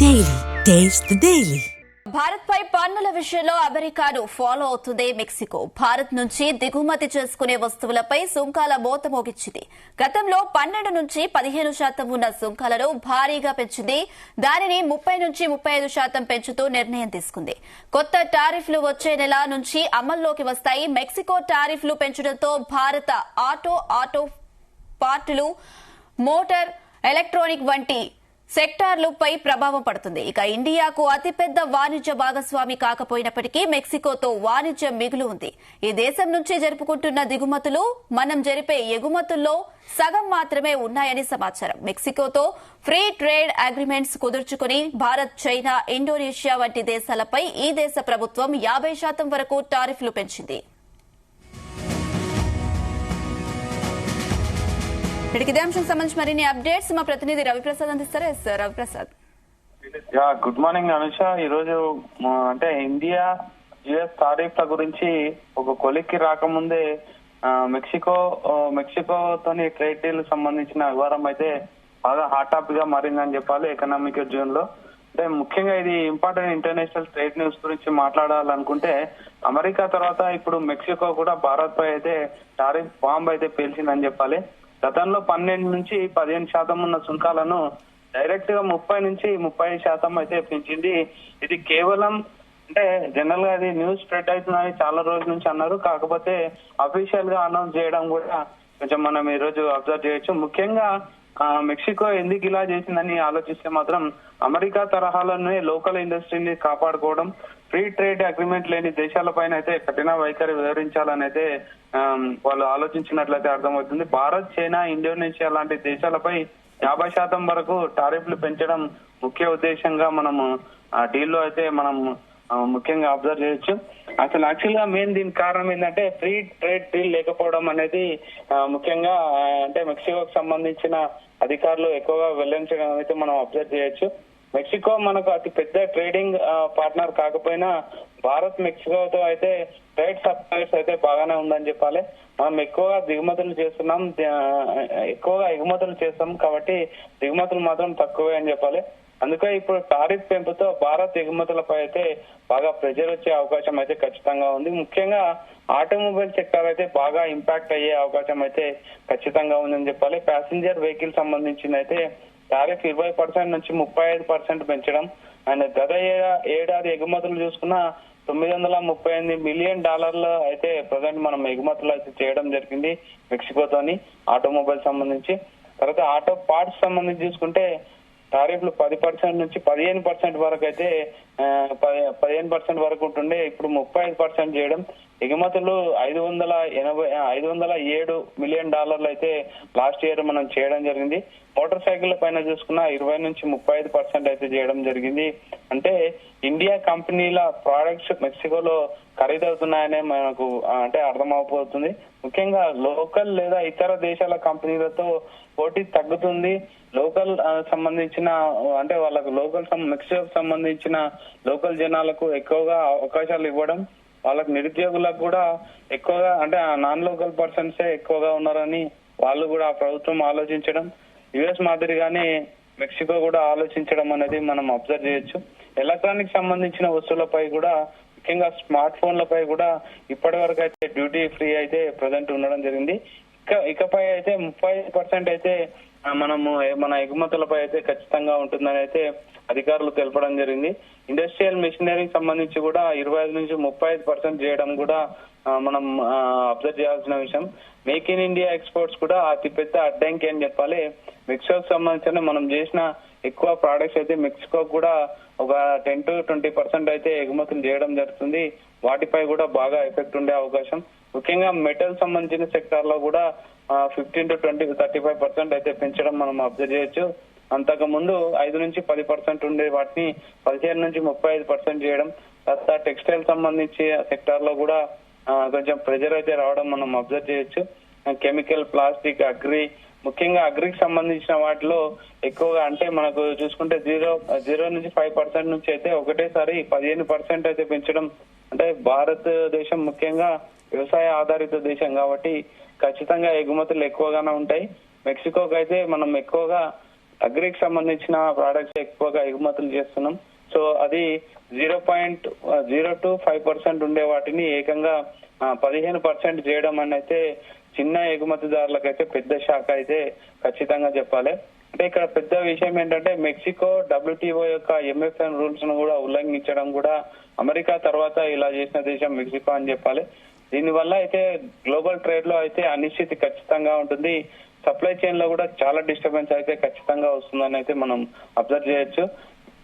Daily. Taste the Daily. Bharat పై పన్నుల విషయంలో అమెరికాను ఫాలో అవుతుంది మెక్సికో. భారత్ నుంచి దిగుమతి చేసుకునే వస్తువులపై సుంకాల మోత మోగించింది. గతంలో 12 నుంచి 15% ఉన్న సుంకాలను భారీగా పెంచింది. దానిని 30 నుంచి 35% పెంచుతూ నిర్ణయం తీసుకుంది. కొత్త టారిఫ్లు వచ్చే నెల నుంచి అమల్లోకి వస్తాయి. మెక్సికో టారిఫ్లు పెంచడంతో భారత ఆటో పార్టులు, మోటార్, ఎలక్ట్రానిక్ వంటి సెక్టార్లపై ప్రభావం పడుతుంది. ఇక ఇండియాకు అతిపెద్ద వాణిజ్య భాగస్వామి కాకపోయినప్పటికీ మెక్సికోతో వాణిజ్యం మిగులు ఉంది. ఈ దేశం నుంచి జరుపుకుంటున్న దిగుమతులు మనం జరిపే ఎగుమతుల్లో సగం మాత్రమే ఉన్నాయని సమాచారం. మెక్సికోతో ఫ్రీ ట్రేడ్ అగ్రిమెంట్స్ కుదుర్చుకుని భారత్, చైనా, ఇండోనేషియా వంటి దేశాలపై ఈ దేశ ప్రభుత్వం 50% వరకు టారిఫ్లు పెంచింది. ఇదే అంశం సంబంధించి మరిన్ని అప్డేట్స్ మా ప్రతినిధి రవిప్రసాద్ అందిస్తారు. Ravi Prasad, good morning Anusha. ఈ రోజు అంటే ఇండియా యుఎస్ టారిఫ్ల గురించి ఒక కొలిక్కి రాకముందే మెక్సికోతోని ట్రేడ్ డీల్ సంబంధించిన వ్యవహారం అయితే బాగా హాట్ టాపిక్ గా మారిందని చెప్పాలి ఎకనామిక్ జోన్ లో. అంటే ముఖ్యంగా ఇది ఇంపార్టెంట్ ఇంటర్నేషనల్ ట్రేడ్ న్యూస్ గురించి మాట్లాడాలనుకుంటే అమెరికా తర్వాత ఇప్పుడు మెక్సికో కూడా భారత్ పై అయితే టారిఫ్ బాంబ్ అయితే పేల్చిందని చెప్పాలి. గతంలో 12 నుంచి 15% ఉన్న సుంకాలను డైరెక్ట్ గా 30 నుంచి 35% అయితే పెంచింది. ఇది కేవలం అంటే జనరల్ గా అది న్యూస్ స్ప్రెడ్ అవుతుందని చాలా రోజుల నుంచి అన్నారు. కాకపోతే అఫీషియల్ గా అనౌన్స్ చేయడం కూడా కొంచెం మనం ఈ రోజు అబ్జర్వ్ చేయొచ్చు. ముఖ్యంగా మెక్సికో ఎందుకు ఇలా చేసిందని ఆలోచిస్తే మాత్రం అమెరికా తరహాలోనే లోకల్ ఇండస్ట్రీని కాపాడుకోవడం, ఫ్రీ ట్రేడ్ అగ్రిమెంట్ లేని దేశాలపైన అయితే కఠిన వైఖరి వివరించాలని అయితే వాళ్ళు ఆలోచించినట్లయితే అర్థమవుతుంది. భారత్, చైనా, ఇండోనేషియా లాంటి దేశాలపై 50% వరకు టారిఫ్లు పెంచడం ముఖ్య ఉద్దేశంగా మనము ఆ డీల్లో అయితే మనం ముఖ్యంగా అబ్జర్వ్ చేయొచ్చు. అసలు యాక్చువల్ గా మెయిన్ దీనికి కారణం ఏంటంటే ఫ్రీ ట్రేడ్ డీల్ లేకపోవడం అనేది ముఖ్యంగా అంటే మెక్సికోకు సంబంధించిన అధికారులు ఎక్కువగా వెల్లడించడం అయితే మనం అబ్జర్వ్ చేయొచ్చు. మెక్సికో మనకు అతి పెద్ద ట్రేడింగ్ పార్ట్నర్ కాకపోయినా భారత్ మెక్సికోతో అయితే ట్రేడ్ సప్లైస్ అయితే బాగానే ఉందని చెప్పాలి. మనం ఎక్కువగా ఎగుమతులు చేస్తాం కాబట్టి దిగుమతులు మాత్రం తక్కువే అని చెప్పాలి. అందుకే ఇప్పుడు టారిఫ్ పెంపుతో భారత్ ఎగుమతులపై అయితే బాగా ప్రెజర్ వచ్చే అవకాశం అయితే ఖచ్చితంగా ఉంది. ముఖ్యంగా ఆటోమొబైల్ సెక్టర్ అయితే బాగా ఇంపాక్ట్ అయ్యే అవకాశం అయితే ఖచ్చితంగా ఉందని చెప్పాలి. ప్యాసింజర్ వెహికల్ సంబంధించిన అయితే టారిఫ్ 20% నుంచి 35% పెంచడం అండ్ గత ఏడాది ఎగుమతులు చూసుకున్న $938 మిలియన్ అయితే ప్రజెంట్ మనం ఎగుమతులు అయితే చేయడం జరిగింది మెక్సికోతోని ఆటోమొబైల్ సంబంధించి. తర్వాత ఆటో పార్ట్స్ సంబంధించి చూసుకుంటే టారిఫ్లు 10% నుంచి 15% వరకు అయితే 15% వరకు ఉంటుండే, ఇప్పుడు 35% చేయడం. ఎగుమతులు $507 మిలియన్ అయితే లాస్ట్ ఇయర్ మనం చేయడం జరిగింది. మోటార్ సైకిల్ పైన చూసుకున్న 20 నుంచి 35% అయితే చేయడం జరిగింది. అంటే ఇండియా కంపెనీల ప్రోడక్ట్స్ మెక్సికోలో ఖరీదవుతున్నాయనే మనకు అంటే అర్థమైపోతుంది. ముఖ్యంగా లోకల్ లేదా ఇతర దేశాల కంపెనీలతో పోటీ తగ్గుతుంది. లోకల్ సంబంధించిన అంటే వాళ్ళకు మెక్సికోకు సంబంధించిన లోకల్ జనాలకు ఎక్కువగా అవకాశాలు ఇవ్వడం, వాళ్ళకి నిరుద్యోగులకు కూడా ఎక్కువగా అంటే నాన్ లోకల్ పర్సన్సే ఎక్కువగా ఉన్నారని వాళ్ళు కూడా ప్రభుత్వం ఆలోచించడం, యుఎస్ మాదిరిగానే మెక్సికో కూడా ఆలోచించడం అనేది మనం అబ్జర్వ్ చేయొచ్చు. ఎలక్ట్రానిక్ సంబంధించిన వస్తువులపై కూడా ముఖ్యంగా స్మార్ట్ ఫోన్లపై కూడా ఇప్పటి వరకు అయితే డ్యూటీ ఫ్రీ అయితే ప్రజెంట్ ఉండడం జరిగింది. ఇకపై అయితే 30% అయితే మన ఎగుమతులపై అయితే ఖచ్చితంగా ఉంటుందని అయితే అధికారులు తెలపడం జరిగింది. ఇండస్ట్రియల్ మెషినరీకి సంబంధించి కూడా 25 నుంచి 35% చేయడం కూడా మనం అబ్జర్వ్ చేయాల్సిన విషయం. మేక్ ఇన్ ఇండియా ఎక్స్పోర్ట్స్ కూడా అతిపెద్ద అడ్డంకి అని చెప్పాలి. మెక్సికోకు సంబంధించిన మనం చేసిన ఎక్కువ ప్రోడక్ట్స్ అయితే మెక్సికో కూడా ఒక 10 to 20% అయితే ఎగుమతులు చేయడం జరుగుతుంది. వాటిపై కూడా బాగా ఎఫెక్ట్ ఉండే అవకాశం. ముఖ్యంగా మెటల్ సంబంధించిన సెక్టార్ లో కూడా 15 to 35% అయితే పెంచడం మనం అబ్జర్వ్ చేయొచ్చు. అంతకు ముందు 5 నుంచి 10% ఉండే వాటిని 15 నుంచి 35% చేయడం. తర్వాత టెక్స్టైల్ సంబంధించి సెక్టార్ లో కూడా కొంచెం ప్రెజర్ అయితే రావడం మనం అబ్జర్వ్ చేయొచ్చు. కెమికల్, ప్లాస్టిక్, ముఖ్యంగా అగ్రికి సంబంధించిన వాటిలో ఎక్కువగా అంటే మనకు చూసుకుంటే 0 నుంచి 5% నుంచి అయితే ఒకటేసారి 15% అయితే పెంచడం. అంటే భారతదేశం ముఖ్యంగా వ్యవసాయ ఆధారిత దేశం కాబట్టి ఖచ్చితంగా ఎగుమతులు ఎక్కువగానే ఉంటాయి. మెక్సికోకి అయితే మనం ఎక్కువగా అగ్రికి సంబంధించిన ప్రోడక్ట్స్ ఎక్కువగా ఎగుమతులు చేస్తున్నాం. సో అది 0.025% ఉండే వాటిని ఏకంగా 15% చేయడం అని అయితే చిన్న ఎగుమతిదారులకైతే పెద్ద శాఖ అయితే ఖచ్చితంగా చెప్పాలి. అంటే ఇక్కడ పెద్ద విషయం ఏంటంటే మెక్సికో WTO యొక్క MFN రూల్స్ ను కూడా ఉల్లంఘించడం కూడా అమెరికా తర్వాత ఇలా చేసిన దేశం మెక్సికో అని చెప్పాలి. దీనివల్ల అయితే గ్లోబల్ ట్రేడ్ లో అయితే అనిశ్చితి ఖచ్చితంగా ఉంటుంది. సప్లై చైన్ లో కూడా చాలా డిస్టర్బెన్స్ అయితే ఖచ్చితంగా వస్తుందని అయితే మనం అబ్జర్వ్ చేయొచ్చు.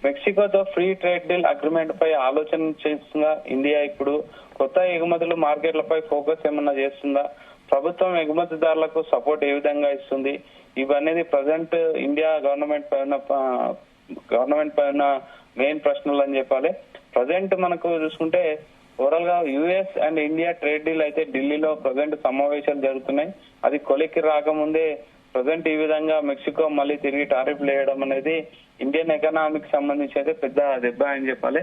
మెక్సికోతో ఫ్రీ ట్రేడ్ డీల్ అగ్రిమెంట్ పై ఆలోచన చేస్తుందా ఇండియా? ఇప్పుడు కొత్త ఎగుమతులు మార్కెట్లపై ఫోకస్ ఏమన్నా చేస్తుందా? ప్రభుత్వం ఎగుమతిదారులకు సపోర్ట్ ఏ విధంగా ఇస్తుంది? ఇవన్నీ ప్రజెంట్ ఇండియా గవర్నమెంట్ పైన మెయిన్ ప్రశ్నలు అని చెప్పాలి. ప్రజెంట్ మనకు చూసుకుంటే ఓవరాల్ గా US and India trade deal అయితే ఢిల్లీలో ప్రజెంట్ సమావేశాలు జరుగుతున్నాయి. అది కొలిక్కి రాకముందే ప్రజెంట్ ఈ విధంగా మెక్సికో మళ్ళీ తిరిగి టారిఫ్లు వేయడం అనేది ఇండియన్ ఎకనామిక్ సంబంధించి అయితే పెద్ద దెబ్బ అని చెప్పాలి.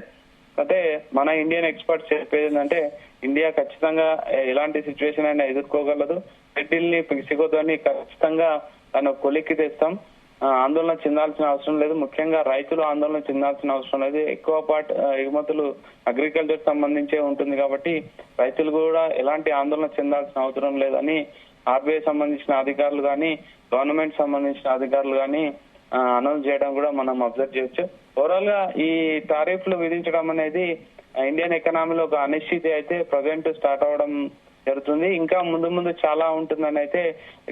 అయితే మన ఇండియన్ ఎక్స్పర్ట్స్ చెప్పేది ఏంటంటే ఇండియా ఖచ్చితంగా ఎలాంటి సిచ్యువేషన్ అయినా ఎదుర్కోగలదు. ట్రేడ్ డీల్ ని మెక్సికోతోని ఖచ్చితంగా తను కొలిక్కి తెస్తాం. ఆందోళన చెందాల్సిన అవసరం లేదు. ముఖ్యంగా రైతులు ఆందోళన చెందాల్సిన అవసరం లేదు. ఎక్కువ పార్ట్ ఎగుమతులు అగ్రికల్చర్ సంబంధించే ఉంటుంది కాబట్టి రైతులు కూడా ఎలాంటి ఆందోళన చెందాల్సిన అవసరం లేదని RBI సంబంధించిన అధికారులు కానీ గవర్నమెంట్ సంబంధించిన అధికారులు కానీ అనౌన్స్ చేయడం కూడా మనం అబ్జర్వ్ చేయొచ్చు. ఓవరాల్ గా ఈ టారిఫ్లు విధించడం అనేది ఇండియన్ ఎకనామీలో ఒక అనిశ్చితి అయితే ప్రజెంట్ స్టార్ట్ అవడం జరుగుతుంది. ఇంకా ముందు చాలా ఉంటుందని అయితే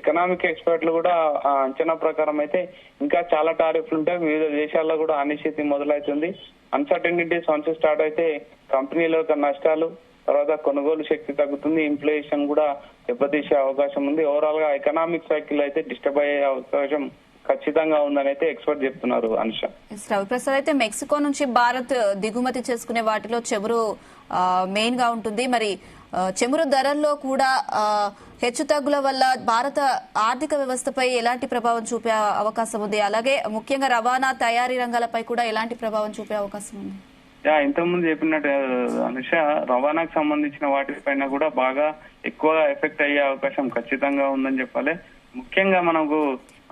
ఎకనామిక్ ఎక్స్పర్ట్లు కూడా అంచనా ప్రకారం అయితే ఇంకా చాలా టారిఫ్లు ఉంటాయి. వివిధ దేశాల్లో కూడా అనిశ్చితి మొదలవుతుంది. అన్సర్టనిటీస్ వన్స్ స్టార్ట్ అయితే కంపెనీల యొక్క నష్టాలు, తర్వాత కొనుగోలు శక్తి తగ్గుతుంది, ఇన్ఫ్లేషన్ కూడా దెబ్బతీసే అవకాశం ఉంది. ఓవరాల్ గా ఎకనామిక్ సైకిల్ అయితే డిస్టర్బ్ అయ్యే అవకాశం ఖచ్చితంగా ఉందని అయితే ఎక్స్పర్ట్ చెప్తున్నారు. అనుష, రవిప్రసాద్, అయితే మెక్సికో నుంచి భారత్ దిగుమతి చేసుకునే వాటిలో చమురు మెయిన్ గా ఉంటుంది. మరి చమురు ధరల్లో కూడా హెచ్చు తగ్గుల వల్ల భారత ఆర్థిక వ్యవస్థపై ఎలాంటి ప్రభావం చూపే అవకాశం ఉంది? అలాగే ముఖ్యంగా రవాణా, తయారీ రంగాలపై కూడా ఎలాంటి ప్రభావం చూపే అవకాశం ఉంది? ఇంతకుముందు చెప్పినట్టు అనుష, రవాణాకు సంబంధించిన వాటిపైన కూడా బాగా ఎక్కువ ఎఫెక్ట్ అయ్యే అవకాశం ఖచ్చితంగా ఉందని చెప్పాలి. ముఖ్యంగా మనకు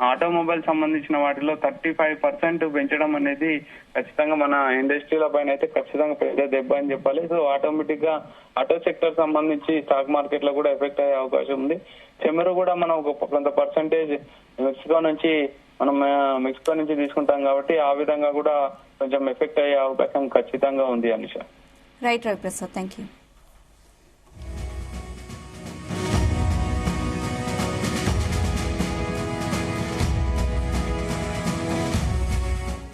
ఆటోమొబైల్ సంబంధించిన వాటిలో 35% పెంచడం అనేది ఖచ్చితంగా మన ఇండస్ట్రీల పైన అయితే ఖచ్చితంగా పెద్ద దెబ్బ అని చెప్పాలి. సో ఆటోమేటిక్ గా ఆటో సెక్టర్ సంబంధించి స్టాక్ మార్కెట్ లో కూడా ఎఫెక్ట్ అయ్యే అవకాశం ఉంది. చమురు కూడా మనం కొంత పర్సంటేజ్ మెక్సికో నుంచి తీసుకుంటాం కాబట్టి ఆ విధంగా కూడా కొంచెం ఎఫెక్ట్ అయ్యే అవకాశం ఖచ్చితంగా ఉంది. Anusha, right Ravi Prasad, thank you.